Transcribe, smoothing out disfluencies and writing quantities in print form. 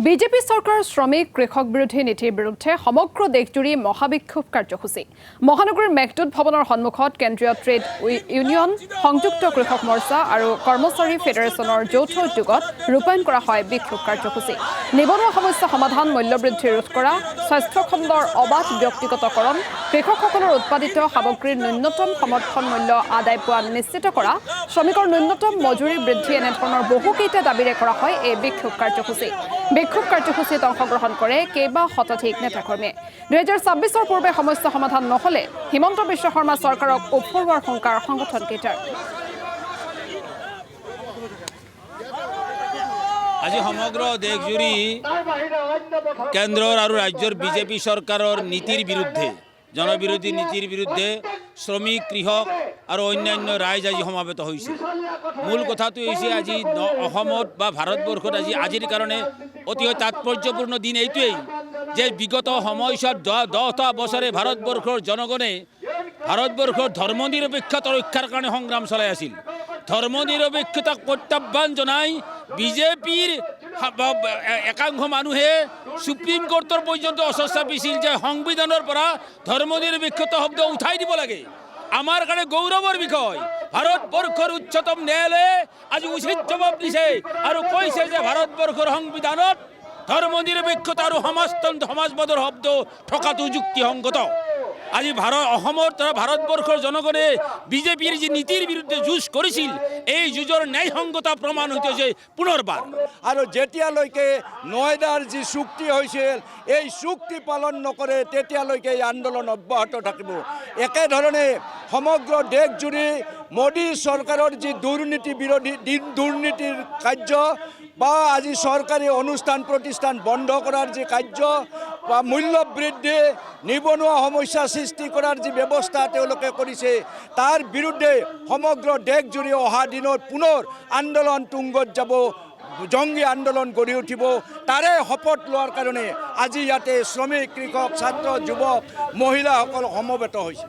BJP চৰকাৰৰ শ্ৰমিক কৃষক বিৰোধী নীতিৰ বিৰুদ্ধে সমগ্ৰ দেশজুৰি মহাবিক্ষোভ কাৰ্যসূচী মহানগৰীৰ মেঘদূত ভৱনৰ সন্মুখত কেন্দ্ৰীয় ট্ৰেড ইউনিয়ন সংযুক্ত কৃষক মৰ্চা আৰু কৰ্মচাৰী ফেডাৰেশ্যনৰ যৌথ উদ্যোগত ৰূপায়ণ কৰা হয় বিক্ষোভ কাৰ্যসূচী নিবনুৱা সমস্যা সমাধান মূল্যবৃদ্ধি ৰোধ কৰা স্বাস্থ্য খণ্ডৰ অবাধ ব্যক্তিগতকৰণ কৃষকসকলৰ উৎপাদিত সামগ্ৰীৰ ন্যূনতম সমৰ্থন মূল্য আদায় পোৱা নিশ্চিত কৰা শ্ৰমিকৰ ন্যূনতম মজুৰি বৃদ্ধি এনেধৰণৰ বহুকেইটা দাবীৰে কৰা হয় এই বিক্ষোভ কাৰ্যসূচী বিক্ষোভ কাৰ্যসূচীত অংশগ্ৰহণ কৰে কেইবা শতাধিক নেতাকৰ্মীয়ে 2026 পূৰ্বে সমস্যা সমাধান নহলে হিমন্ত বিশ্ব শৰ্মা চৰকাৰক উফৰোৱাৰ শংকাৰ সংগঠনকেইটাৰ আজি সমগ্ৰ দেশজুৰি কেন্দ্ৰৰ আৰু ৰাজ্যৰ বিজেপি চৰকাৰৰ নীতিৰ বিৰুদ্ধে জনবিৰোধী নীতিৰ বিৰুদ্ধে শ্ৰমিক কৃষক আৰু অন্যান্য ৰাইজ আজি সমাবেত হৈছে মূল কথাটো হৈছে আজি অসমত বা ভাৰতবৰ্ষত আজিৰ কাৰণে অতি তাৎপৰ্যপূৰ্ণ দিন এইটোৱেই যে বিগত সময়ছোৱাত 10টা বছৰে ভাৰতবৰ্ষৰ জনগণে ভাৰতবৰ্ষৰ ধৰ্মনিৰপেক্ষতা ৰক্ষাৰ কাৰণে সংগ্ৰাম চলাই আছিল ধৰ্মনিৰপেক্ষতাক প্ৰত্যাহ্বান জনাই বিজেপিৰ একাংশ মানুহে সুপ্ৰিম কোৰ্টৰ পৰ্যন্ত অস্ত্ৰ চাপিছিল যে সংবিধানৰ পৰা ধৰ্মনিৰপেক্ষতা শব্দ উঠাই দিব লাগে আমাৰ কাৰণে গৌৰৱৰ বিষয় ভাৰতবৰ্ষৰ উচ্চতম ন্যায়ালয়ে আজি উচিত জবাব দিছে আৰু কৈছে যে ভাৰতবৰ্ষৰ সংবিধানত ধৰ্মনিৰপেক্ষতা আৰু সমাজবাদৰ শব্দ থকাটো যুক্তিসংগত আজি ভাৰতবৰ্ষৰ জনগণে বিজেপিৰ যি নীতিৰ বিৰুদ্ধে যুঁজ কৰিছিল এই যুঁজৰ ন্যায়সংগতা প্ৰমাণ হৈছে পুনৰবাৰ আৰু যেতিয়ালৈকে নয়দাৰ যি চুক্তি হৈছিল এই চুক্তি পালন নকৰে তেতিয়ালৈকে এই আন্দোলন অব্যাহত থাকিব একেধৰণে সমগ্ৰ দেশজুৰি মোদী চৰকাৰৰ যি দুৰ্নীতি বিৰোধী দুৰ্নীতিৰ কাৰ্য বা আজি চৰকাৰী অনুষ্ঠান প্ৰতিষ্ঠান বন্ধ কৰাৰ যি কাৰ্য বা মূল্য বৃদ্ধি নিবনুৱা সমস্যা সৃষ্টি কৰাৰ যি ব্যৱস্থা তেওঁলোকে কৰিছে তাৰ বিৰুদ্ধে সমগ্ৰ দেশজুৰি অহা দিনত পুনৰ আন্দোলন তুংগত যাব জংগী আন্দোলন গঢ়ি উঠিব তাৰে শপত লোৱাৰ কাৰণে আজি ইয়াতে শ্ৰমিক কৃষক ছাত্ৰ যুৱক মহিলাসকল সমবেত হৈছে।